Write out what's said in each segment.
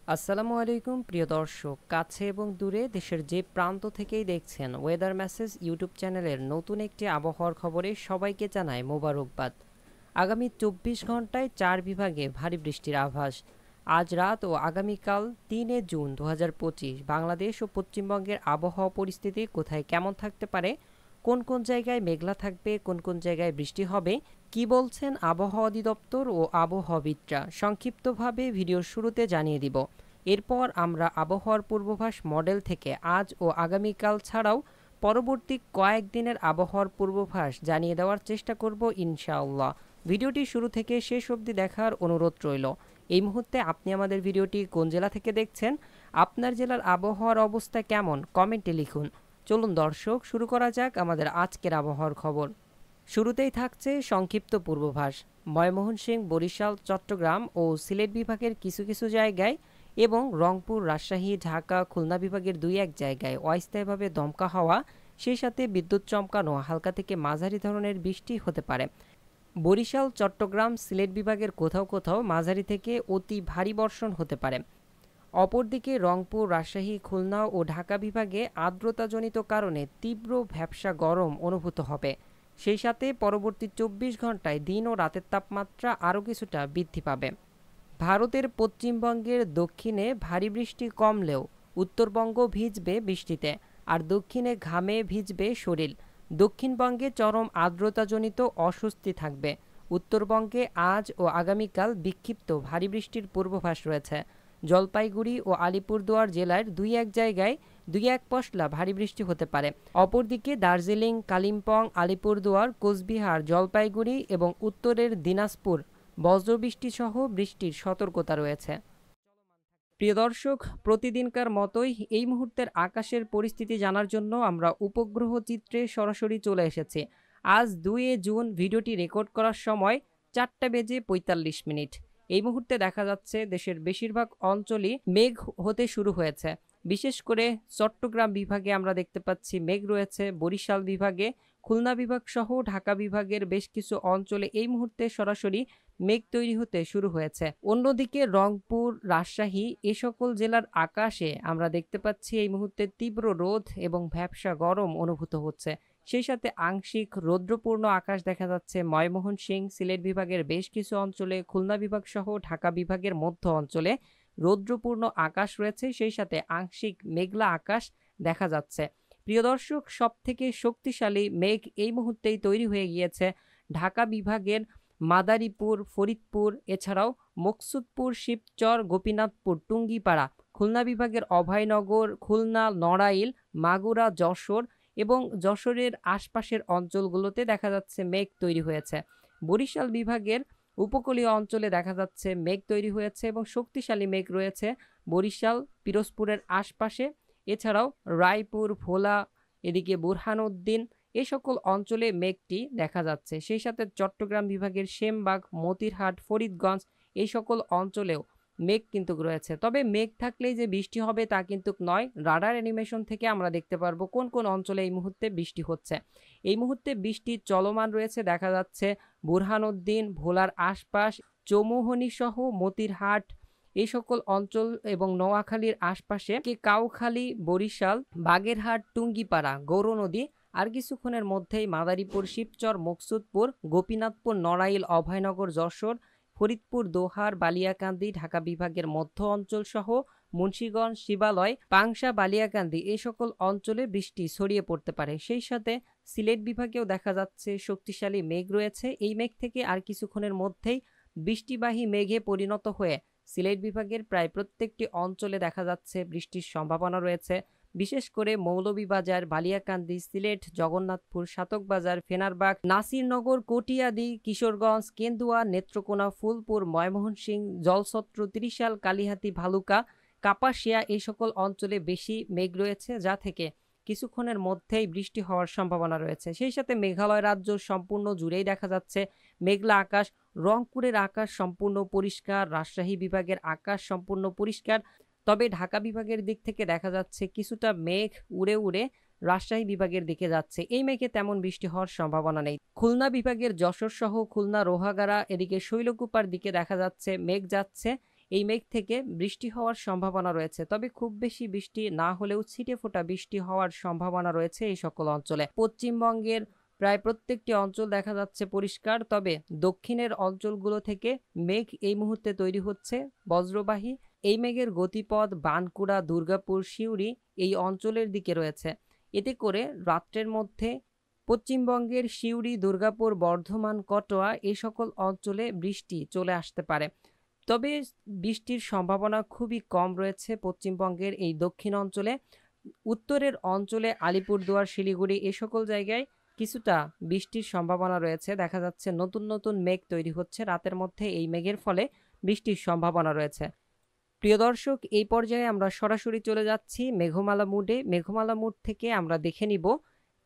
আসসালামু আলাইকুম প্রিয় দর্শক, কাছে এবং দূরে দেশের যে প্রান্ত থেকেই দেখছেন ওয়েদার মেসেজ ইউটিউব চ্যানেলের নতুন একটি আবহাওয়ার খবরে সবাইকে জানায় মোবারকবাদ। আগামী 24 ঘন্টায় 4 বিভাগে ভারী বৃষ্টির আভাস। আজ রাত ও আগামীকাল 3 জুন 2025 বাংলাদেশ ও পশ্চিমবঙ্গের আবহাওয়া পরিস্থিতি কোথায় কেমন থাকতে পারে, কোন কোন জায়গায় মেঘলা থাকবে, কোন কোন জায়গায় বৃষ্টি হবে, কি বলছেন আবহাওয়া অধিদপ্তর ও আবহাওয়াবিদরা, সংক্ষিপ্তভাবে ভিডিওর শুরুতে জানিয়ে দিব। এরপর আমরা আবহাওয়ার পূর্বাভাস মডেল থেকে আজ ও আগামীকাল ছাড়াও পরবর্তী কয়েকদিনের আবহাওয়ার পূর্বাভাস জানিয়ে দেওয়ার চেষ্টা করব ইনশাআল্লাহ। ভিডিওটি শুরু থেকে শেষ অবধি দেখার অনুরোধ রইল। এই মুহূর্তে আপনি আমাদের ভিডিওটি কোন জেলা থেকে দেখছেন, আপনার জেলার আবহাওয়ার অবস্থা কেমন, কমেন্টে লিখুন। চলুন দর্শক, শুরু করা যাক আমাদের আজকের আবহাওয়ার খবর। শুরুতেই থাকছে সংক্ষিপ্ত পূর্বাভাস। ময়মনসিংহ, বরিশাল, চট্টগ্রাম ও সিলেট বিভাগের কিছু কিছু জায়গায় এবং রংপুর, রাজশাহী, ঢাকা, খুলনা বিভাগের 2-1 জায়গায় অস্থায়ীভাবে দমকা হাওয়া, সেই সাথে বিদ্যুৎ চমকানো হালকা থেকে মাঝারি ধরনের বৃষ্টি হতে পারে। বরিশাল, চট্টগ্রাম, সিলেট বিভাগের কোথাও কোথাও মাঝারি থেকে অতি ভারী বর্ষণ হতে পারে। অপরদিকে রংপুর, রাজশাহী, খুলনা ও ঢাকা বিভাগে আর্দ্রতাজনিত কারণে তীব্র ভ্যাপসা গরম অনুভূত হবে। সেই সাথে পরবর্তী 24 ঘন্টায় দিন ও রাতের তাপমাত্রা আরও কিছুটা বৃদ্ধি পাবে। ভারতের পশ্চিমবঙ্গের দক্ষিণে ভারী বৃষ্টি কমলেও উত্তরবঙ্গ ভিজবে বৃষ্টিতে, আর দক্ষিণে ঘামে ভিজবে শরীর। দক্ষিণবঙ্গে চরম আর্দ্রতাজনিত অস্বস্তি থাকবে। উত্তরবঙ্গে আজ ও আগামীকাল বিক্ষিপ্ত ভারী বৃষ্টির পূর্বাভাস রয়েছে। জলপাইগুড়ি ও আলিপুরদুয়ার জেলার 2-1 জায়গায় 2-1 পশলা ভারী বৃষ্টি হতে পারে। অপরদিকে দার্জিলিং, কালিম্পং, আলিপুরদুয়ার, কোচবিহার, জলপাইগুড়ি এবং উত্তরের দিনাজপুর বজ্রবৃষ্টি সহ বৃষ্টির সতর্কতা রয়েছে। প্রিয় দর্শক, প্রতিদিনকার মতোই এই মুহূর্তের আকাশের পরিস্থিতি জানার জন্য আমরা উপগ্রহ চিত্রে সরাসরি চলে এসেছি। আজ 2 জুন ভিডিওটি রেকর্ড করার সময় 4:45। এই মুহূর্তে দেখা যাচ্ছে দেশের বেশিরভাগ অঞ্চলই মেঘ হতে শুরু হয়েছে। বিশেষ করে চট্টগ্রাম বিভাগে আমরা দেখতে পাচ্ছি মেঘ রয়েছে। বরিশাল বিভাগে, খুলনা বিভাগ সহ ঢাকা বিভাগের বেশ কিছু অঞ্চলে এই মুহূর্তে সরাসরি মেঘ তৈরি হতে শুরু হয়েছে। অন্যদিকে রংপুর, রাজশাহী এ সকল জেলার আকাশে আমরা দেখতে পাচ্ছি এই মুহূর্তে তীব্র রোদ এবং ভ্যাপসা গরম অনুভূত হচ্ছে। সেই সাথে আংশিক রৌদ্রপূর্ণ আকাশ দেখা যাচ্ছে ময়মনসিংহ, সিলেট বিভাগের বেশ কিছু অঞ্চলে, খুলনা বিভাগ সহ ঢাকা বিভাগের মধ্য অঞ্চলে রৌদ্রপূর্ণ আকাশ রয়েছে। সেই সাথে আংশিক মেঘলা আকাশ দেখা যাচ্ছে। প্রিয় দর্শক, সব থেকে শক্তিশালী মেঘ এই মুহূর্তেই তৈরি হয়ে গিয়েছে ঢাকা বিভাগের মাদারীপুর, ফরিদপুর, এছাড়াও মকসুদপুর, শিবচর, গোপীনাথপুর, টুঙ্গিপাড়া, খুলনা বিভাগের অভয়নগর, খুলনা, নড়াইল, মাগুরা, যশোর এবং যশোরের আশপাশের অঞ্চলগুলোতে দেখা যাচ্ছে মেঘ তৈরি হয়েছে। বরিশাল বিভাগের উপকূলীয় অঞ্চলে দেখা যাচ্ছে মেঘ তৈরি হয়েছে এবং শক্তিশালী মেঘ রয়েছে বরিশাল, পিরোজপুরের আশপাশে, এছাড়াও রায়পুর, ভোলা, এদিকে বুরহানুদ্দিন এ সকল অঞ্চলে মেঘটি দেখা যাচ্ছে। সেই সাথে চট্টগ্রাম বিভাগের সেমবাগ, মতিরহাট, ফরিদগঞ্জ এই সকল অঞ্চলেও মেঘ কিন্তু রয়েছে। তবে মেঘ থাকলেই যে বৃষ্টি হবে তা কিন্তু নয়। রাডার অ্যানিমেশন থেকে আমরা দেখতে পারবো কোন কোন অঞ্চলে এই মুহূর্তে বৃষ্টি হচ্ছে। এই মুহূর্তে বৃষ্টি চলমান রয়েছে, দেখা যাচ্ছে বুরহানুদ্দিন, ভোলার আশপাশ, চৌমুহনী সহ মতিরহাট এই সকল অঞ্চল এবং নোয়াখালীর আশপাশে কাউখালী, বরিশাল, বাগেরহাট, টুঙ্গিপাড়া, গৌরনদী, আর কিছুক্ষণের মধ্যেই মাদারীপুর, শিবচর, মকসুদপুর, গোপীনাথপুর, নড়াইল, অভয়নগর, যশোর, ফরিদপুর, দোহার, বালিয়াকান্দি, ঢাকা বিভাগের মধ্য অঞ্চল সহ মুন্সিগঞ্জ, শিবালয়, পাংশা, বালিয়াকান্দি এই সকল অঞ্চলে বৃষ্টি ছড়িয়ে পড়তে পারে। সেই সাথে সিলেট বিভাগেও দেখা যাচ্ছে শক্তিশালী মেঘ রয়েছে। এই মেঘ থেকে আর কিছুক্ষণের মধ্যেই বৃষ্টিবাহী মেঘে পরিণত হয়ে সিলেট বিভাগের প্রায় প্রত্যেকটি অঞ্চলে দেখা যাচ্ছে বৃষ্টির সম্ভাবনা রয়েছে। বিশেষ করে মৌলভীবাজার, বালিয়াকান্দি, সিলেট, জগন্নাথপুর, সাতকবাজার, ফেনারবাগ, নাসিরনগর, কটিয়াদি, কিশোরগঞ্জ, কেন্দুয়া, নেত্রকোনা, ফুলপুর, ময়মনসিংহ, জলছত্র, ত্রিশাল, কালিহাতী, ভালুকা, কাপাসিয়া এই সকল অঞ্চলে বেশি মেঘ রয়েছে, যা থেকে কিছুক্ষণের মধ্যেই বৃষ্টি হওয়ার সম্ভাবনা রয়েছে। সেই সাথে মেঘালয় রাজ্য সম্পূর্ণ জুড়েই দেখা যাচ্ছে মেঘলা আকাশ। রংপুরের আকাশ সম্পূর্ণ পরিষ্কার, রাজশাহী বিভাগের আকাশ সম্পূর্ণ পরিষ্কার। তবে ঢাকা বিভাগের দিক থেকে দেখা যাচ্ছে কিছুটা মেঘ উড়ে উড়ে রাজশাহী বিভাগের দিকে যাচ্ছে। এই মেঘে তেমন বৃষ্টি হওয়ার সম্ভাবনা নেই। খুলনা বিভাগের যশোর সহ খুলনা, রোহাগাড়া, এদিকে শৈলকুপার দিকে দেখা যাচ্ছে মেঘ যাচ্ছে। এই মেঘ থেকে বৃষ্টি হওয়ার সম্ভাবনা রয়েছে, তবে খুব বেশি বৃষ্টি না হলেও ছিটেফোঁটা বৃষ্টি হওয়ার সম্ভাবনা রয়েছে এই সকল অঞ্চলে। পশ্চিমবঙ্গের প্রায় প্রত্যেকটি অঞ্চল দেখা যাচ্ছে পরিষ্কার, তবে দক্ষিণের অঞ্চলগুলো থেকে মেঘ এই মুহূর্তে তৈরি হচ্ছে বজ্রবাহী। এই মেঘের গতিপথ বানকুড়া, দুর্গাপুর, সিউড়ি এই অঞ্চলের দিকে রয়েছে। এতে করে রাত্রের মধ্যে পশ্চিমবঙ্গের সিউড়ি, দুর্গাপুর, বর্ধমান, কটোয়া এই সকল অঞ্চলে বৃষ্টি চলে আসতে পারে। তবে বৃষ্টির সম্ভাবনা খুবই কম রয়েছে পশ্চিমবঙ্গের এই দক্ষিণ অঞ্চলে। উত্তরের অঞ্চলে আলিপুরদুয়ার, শিলিগুড়ি এ সকল জায়গায় কিছুটা বৃষ্টির সম্ভাবনা রয়েছে। দেখা যাচ্ছে নতুন নতুন মেঘ তৈরি হচ্ছে রাতের মধ্যে, এই মেঘের ফলে বৃষ্টির সম্ভাবনা রয়েছে। প্রিয় দর্শক, এই পর্যায়ে আমরা সরাসরি চলে যাচ্ছি মেঘমালা মুডে। মেঘমালা মুড থেকে আমরা দেখে নিব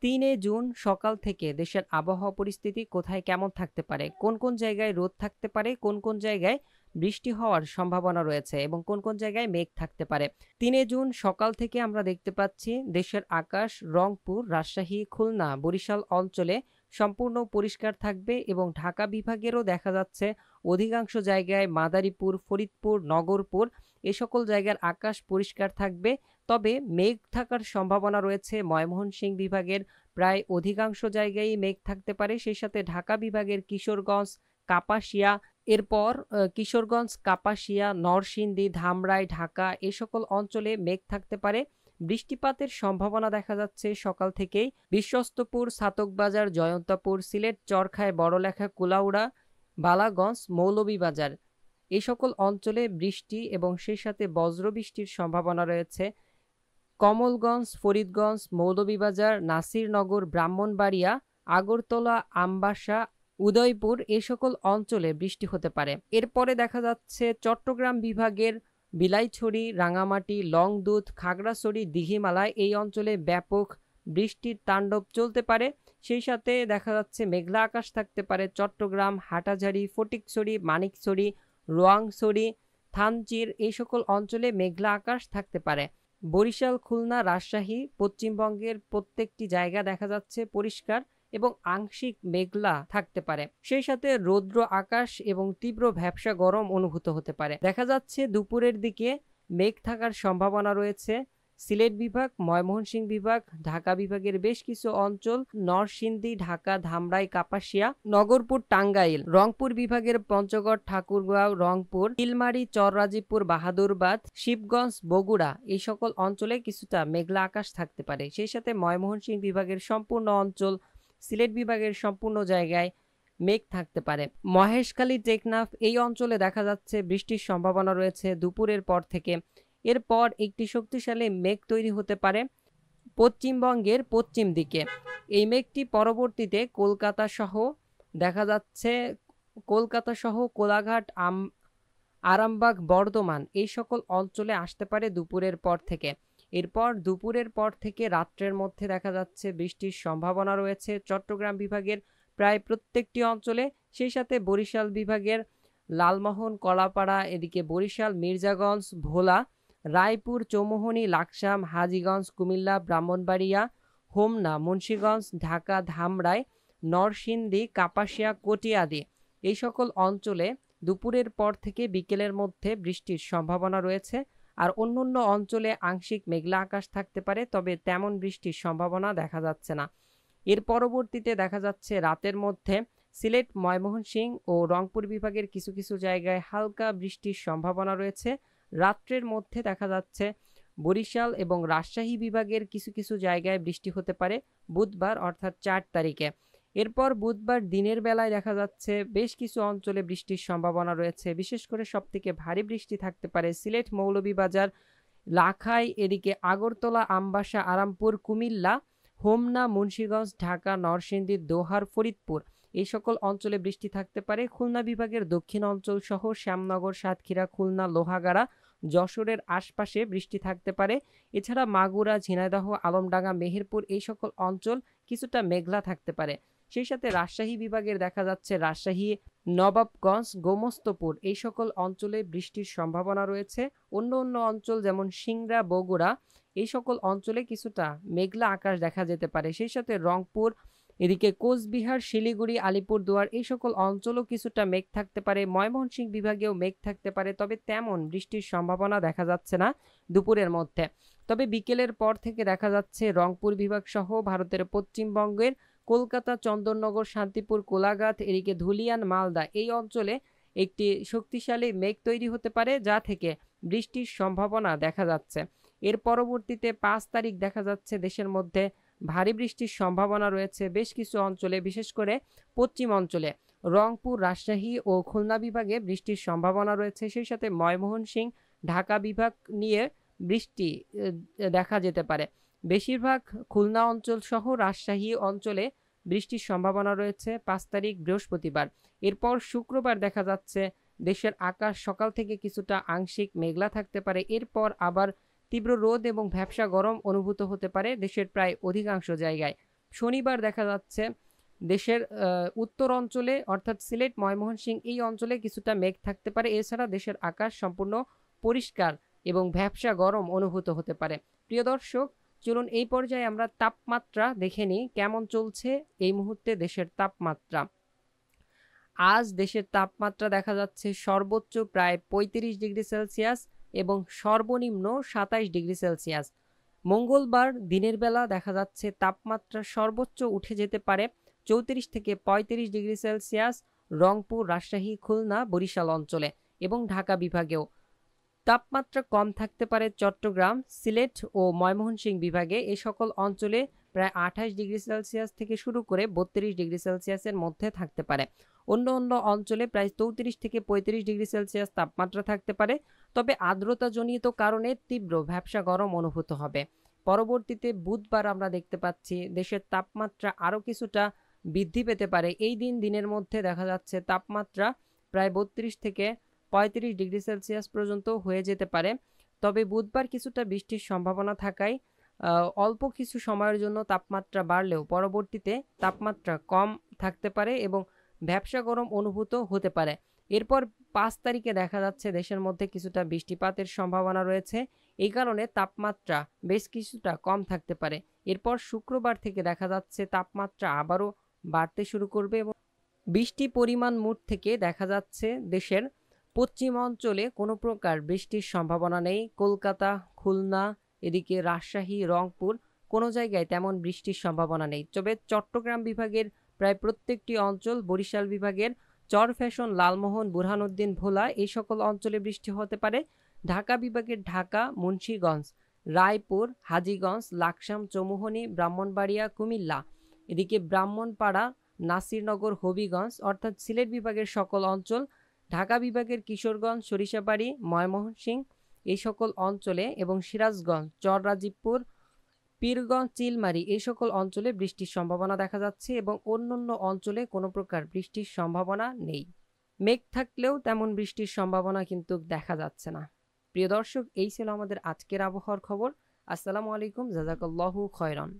3 জুন সকাল থেকে দেশের আবহাওয়া পরিস্থিতি কোথায় কেমন থাকতে পারে, কোন কোন জায়গায় রোদ থাকতে পারে, কোন কোন জায়গায় বৃষ্টি হওয়ার সম্ভাবনা রয়েছে এবং কোন কোন জায়গায় মেঘ থাকতে পারে। 3 জুন সকাল থেকে আমরা দেখতে পাচ্ছি দেশের আকাশ রংপুর, রাজশাহী, খুলনা, বরিশাল অঞ্চলে সম্পূর্ণ পরিষ্কার থাকবে এবং ঢাকা বিভাগেরও দেখা যাচ্ছে অধিকাংশ জায়গায় মাদারীপুর, ফরিদপুর, নগরপুর এ সকল জায়গার আকাশ পরিষ্কার থাকবে। তবে মেঘ থাকার সম্ভাবনা রয়েছে ময়মনসিংহ বিভাগের প্রায় অধিকাংশ জায়গায় মেঘ থাকতে পারে, সেই সাথে ঢাকা বিভাগের কিশোরগঞ্জ, কাপাসিয়া, এরপর কিশোরগঞ্জ, কাপাসিয়া, নরসিংদী, ধামরাই, ঢাকা এ সকল অঞ্চলে মেঘ থাকতে পারে। বৃষ্টিপাতের সম্ভাবনা দেখা যাচ্ছে সকাল থেকেই বিশ্বস্তপুর, ছাতকবাজার, জয়ন্তাপুর, সিলেট, চরখায়, বড়লেখা, কুলাউড়া, বালাগঞ্জ, মৌলভীবাজার এই সকল অঞ্চলে বৃষ্টি এবং সেই সাথে বজ্রবৃষ্টির সম্ভাবনা রয়েছে। কমলগঞ্জ, ফরিদগঞ্জ, মৌলভীবাজার, নাসিরনগর, ব্রাহ্মণবাড়িয়া, আগরতলা, আমবাসা, উদয়পুর এই সকল অঞ্চলে বৃষ্টি হতে পারে। এরপরে দেখা যাচ্ছে চট্টগ্রাম বিভাগের বিলাইছড়ি, রাঙামাটি, লংদুধ, খাগড়াছড়ি, দীঘিমালায় এই অঞ্চলে ব্যাপক বৃষ্টির তাণ্ডব চলতে পারে। সেই সাথে দেখা যাচ্ছে মেঘলা আকাশ থাকতে পারে চট্টগ্রাম, হাটাজারি, ফটিকছড়ি, মানিকছড়ি, রোয়াংছড়ি, থানচির এই সকল অঞ্চলে মেঘলা আকাশ থাকতে পারে। বরিশাল, খুলনা, রাজশাহী পশ্চিমবঙ্গের প্রত্যেকটি জায়গা দেখা যাচ্ছে পরিষ্কার এবং আংশিক মেঘলা থাকতে পারে। সেই সাথে রৌদ্র আকাশ এবং তীব্র ভ্যাপসা গরম অনুভূত হতে পারে। দেখা যাচ্ছে দুপুরের দিকে মেঘ থাকার সম্ভাবনা রয়েছে সিলেট বিভাগ, ময়মনসিংহ বিভাগ, ঢাকা বিভাগের বেশ কিছু অঞ্চল, নরসিংদী, ঢাকা, ধামরাই, কাপাসিয়া, নগরপুর, টাঙ্গাইল, রংপুর বিভাগের পঞ্চগড়, ঠাকুরগাঁও, রংপুর, চিলমারী, চররাজীপুর, বাহাদুরবাদ, শিবগঞ্জ, বগুড়া এই সকল অঞ্চলে কিছুটা মেঘলা আকাশ থাকতে পারে। সেই সাথে ময়মনসিংহ বিভাগের সম্পূর্ণ অঞ্চল, সিলেট বিভাগের সম্পূর্ণ জায়গায় মেঘ থাকতে পারে। মহেশখালী, টেকনাফ এই অঞ্চলে দেখা যাচ্ছে বৃষ্টির সম্ভাবনা রয়েছে দুপুরের পর থেকে। এরপর একটি শক্তিশালী মেঘ তৈরি হতে পারে পশ্চিমবঙ্গের পশ্চিম দিকে। এই মেঘটি পরবর্তীতে কলকাতা সহ দেখা যাচ্ছে কোলাঘাট, আরামবাগ, বর্ধমান এই সকল অঞ্চলে আসতে পারে দুপুরের পর থেকে। এরপর দুপুরের পর থেকে রাত্রের মধ্যে দেখা যাচ্ছে বৃষ্টির সম্ভাবনা রয়েছে চট্টগ্রাম বিভাগের প্রায় প্রত্যেকটি অঞ্চলে। সেই সাথে বরিশাল বিভাগের লালমোহন, কলাপাড়া, এদিকে বরিশাল, মির্জাগঞ্জ, ভোলা, রায়পুর, চৌমুহনী, লাকসাম, হাজীগঞ্জ, কুমিল্লা, ব্রাহ্মণবাড়িয়া, হোমনা, মুন্সিগঞ্জ, ঢাকা, ধামরাই, নরসিংদী, কাপাসিয়া, কটিয়াদি এই সকল অঞ্চলে দুপুরের পর থেকে বিকেলের মধ্যে বৃষ্টির সম্ভাবনা রয়েছে। আর অন্যান্য অঞ্চলে আংশিক মেঘলা আকাশ থাকতে পারে, তবে তেমন বৃষ্টির সম্ভাবনা দেখা যাচ্ছে না। এর পরবর্তীতে দেখা যাচ্ছে রাতের মধ্যে সিলেট, ময়মনসিংহ ও রংপুর বিভাগের কিছু কিছু জায়গায় হালকা বৃষ্টির সম্ভাবনা রয়েছে। রাত্রের মধ্যে দেখা যাচ্ছে বরিশাল এবং রাজশাহী বিভাগের কিছু কিছু জায়গায় বৃষ্টি হতে পারে বুধবার অর্থাৎ 4 তারিখে। এরপর বুধবার দিনের বেলায় দেখা যাচ্ছে বেশ কিছু অঞ্চলে বৃষ্টির সম্ভাবনা রয়েছে। বিশেষ করে সবথেকে ভারী বৃষ্টি থাকতে পারে সিলেট, মৌলভীবাজার, লাখাই, এদিকে আগরতলা, আমবাসা, আরামপুর, কুমিল্লা, হোমনা, মুন্সিগঞ্জ, ঢাকা, নরসিংদী, দোহার, ফরিদপুর এই সকল অঞ্চলে বৃষ্টি থাকতে পারে। খুলনা বিভাগের দক্ষিণ অঞ্চল সহ শ্যামনগর, সাতক্ষীরা, খুলনা, লোহাগাড়া, যশোরের আশপাশে বৃষ্টি থাকতে পারে। এছাড়া মাগুরা, ঝিনাইদহ, আলমডাঙ্গা, মেহেরপুর এই সকল অঞ্চল কিছুটা মেঘলা থাকতে পারে। সেই সাথে রাজশাহী বিভাগের দেখা যাচ্ছে রাজশাহী, নবাবগঞ্জ, গোমস্তপুর এই সকল অঞ্চলে বৃষ্টির সম্ভাবনা রয়েছে। অন্য অন্য অঞ্চল যেমন সিংড়া, বগুড়া এই সকল অঞ্চলে কিছুটা মেঘলা আকাশ দেখা যেতে পারে। সেই সাথে রংপুর, এদিকে কোচবিহার, শিলিগুড়ি, আলিপুরদুয়ার এই সকল অঞ্চলও কিছুটা মেঘ থাকতে পারে। ময়মনসিংহ বিভাগেও মেঘ থাকতে পারে, তবে তেমন বৃষ্টির সম্ভাবনা দেখা যাচ্ছে না দুপুরের মধ্যে। তবে বিকেলের পর থেকে দেখা যাচ্ছে রংপুর বিভাগ সহ ভারতের পশ্চিমবঙ্গের কলকাতা, চন্দননগর, শান্তিপুর, কোলাঘাট, এদিকে ধুলিয়ান, মালদা এই অঞ্চলে একটি শক্তিশালী মেঘ তৈরি হতে পারে, যা থেকে বৃষ্টির সম্ভাবনা দেখা যাচ্ছে। এর পরবর্তীতে 5 তারিখ দেখা যাচ্ছে দেশের মধ্যে ভারী বৃষ্টির সম্ভাবনা রয়েছে বেশ কিছু অঞ্চলে, বিশেষ করে পশ্চিম অঞ্চলে রংপুর, রাজশাহী ও খুলনা বিভাগে বৃষ্টির সম্ভাবনা রয়েছে। সেই সাথে ময়মনসিংহ, ঢাকা বিভাগ নিয়ে বৃষ্টি দেখা যেতে পারে। বেশিরভাগ খুলনা অঞ্চল সহ রাজশাহী অঞ্চলে বৃষ্টির সম্ভাবনা রয়েছে 5 তারিখ বৃহস্পতিবার। এরপর শুক্রবার দেখা যাচ্ছে দেশের আকাশ সকাল থেকে কিছুটা আংশিক মেঘলা থাকতে পারে, এরপর আবার তীব্র রোদ এবং ভ্যাপসা গরম অনুভূত হতে পারে দেশের প্রায় অধিকাংশ জায়গায়। শনিবার দেখা যাচ্ছে দেশের উত্তর অঞ্চলে অর্থাৎ সিলেট, ময়মনসিংহ এই অঞ্চলে কিছুটা মেঘ থাকতে পারে। এছাড়া দেশের আকাশ সম্পূর্ণ পরিষ্কার এবং ভ্যাপসা গরম অনুভূত হতে পারে। প্রিয় দর্শক, চলুন এই পর্যায়ে আমরা তাপমাত্রা দেখে নিই কেমন চলছে এই মুহূর্তে দেশের তাপমাত্রা। আজ দেশের তাপমাত্রা দেখা যাচ্ছে সর্বোচ্চ প্রায় 35 ডিগ্রি সেলসিয়াস এবং সর্বনিম্ন 27 ডিগ্রি সেলসিয়াস। মঙ্গলবার দিনের বেলা দেখা যাচ্ছে তাপমাত্রা সর্বোচ্চ উঠে যেতে পারে 34 থেকে 35 ডিগ্রি সেলসিয়াস রংপুর, রাজশাহী, খুলনা, বরিশাল অঞ্চলে এবং ঢাকা বিভাগেও। তাপমাত্রা কম থাকতে পারে চট্টগ্রাম, সিলেট ও ময়মনসিংহ বিভাগে। এই সকল অঞ্চলে প্রায় 28 ডিগ্রি সেলসিয়াস থেকে শুরু করে 32 ডিগ্রি সেলসিয়াসের মধ্যে থাকতে পারে। অন্য অন্য অঞ্চলে প্রায় 34 থেকে 35 ডিগ্রি সেলসিয়াস তাপমাত্রা থাকতে পারে, তবে আর্দ্রতাজনিত কারণে তীব্র ভ্যাপসা গরম অনুভূত হবে। পরবর্তীতে বুধবার আমরা দেখতে পাচ্ছি দেশের তাপমাত্রা আরও কিছুটা বৃদ্ধি পেতে পারে। এই দিনের মধ্যে দেখা যাচ্ছে তাপমাত্রা প্রায় 32 থেকে 35 ডিগ্রি সেলসিয়াস পর্যন্ত হয়ে যেতে পারে। তবে বুধবার কিছুটা বৃষ্টির সম্ভাবনা থাকায় অল্প কিছু সময়ের জন্য তাপমাত্রা বাড়লেও পরবর্তীতে তাপমাত্রা কম থাকতে পারে এবং ভ্যাপসা গরম অনুভূত হতে পারে। এরপর 5 তারিখে দেখা যাচ্ছে দেশের মধ্যে কিছুটা বৃষ্টিপাতের সম্ভাবনা রয়েছে, এই কারণে তাপমাত্রা বেশ কিছুটা কম থাকতে পারে। এরপর শুক্রবার থেকে দেখা যাচ্ছে তাপমাত্রা আবারও বাড়তে শুরু করবে এবং বৃষ্টি পরিমাণ মুড থেকে দেখা যাচ্ছে দেশের পশ্চিম অঞ্চলে কোনো প্রকার বৃষ্টির সম্ভাবনা নেই। কলকাতা, খুলনা, এদিকে রাজশাহী, রংপুর কোনো জায়গায় তেমন বৃষ্টির সম্ভাবনা নেই। তবে চট্টগ্রাম বিভাগের প্রায় প্রত্যেকটি অঞ্চল, বরিশাল বিভাগের চরফ্যাশন, লালমোহন, বুরহানুদ্দিন, ভোলা এই সকল অঞ্চলে বৃষ্টি হতে পারে। ঢাকা বিভাগের ঢাকা, মুন্সিগঞ্জ, রায়পুর, হাজীগঞ্জ, লাকসাম, চৌমুহনী, ব্রাহ্মণবাড়িয়া, কুমিল্লা, এদিকে ব্রাহ্মণপাড়া, নাসিরনগর, হবিগঞ্জ অর্থাৎ সিলেট বিভাগের সকল অঞ্চল, ঢাকা বিভাগের কিশোরগঞ্জ, সরিষাবাড়ি, ময়মনসিংহ এই সকল অঞ্চলে এবং সিরাজগঞ্জ, চররাজীবপুর, পীরগঞ্জ, চিলমারী এই সকল অঞ্চলে বৃষ্টির সম্ভাবনা দেখা যাচ্ছে এবং অন্যান্য অঞ্চলে কোনো প্রকার বৃষ্টির সম্ভাবনা নেই। মেঘ থাকলেও তেমন বৃষ্টির সম্ভাবনা কিন্তু দেখা যাচ্ছে না। প্রিয় দর্শক, এই ছিল আমাদের আজকের আবহাওয়ার খবর। আসসালামু আলাইকুম, জাযাকাল্লাহু খায়রান।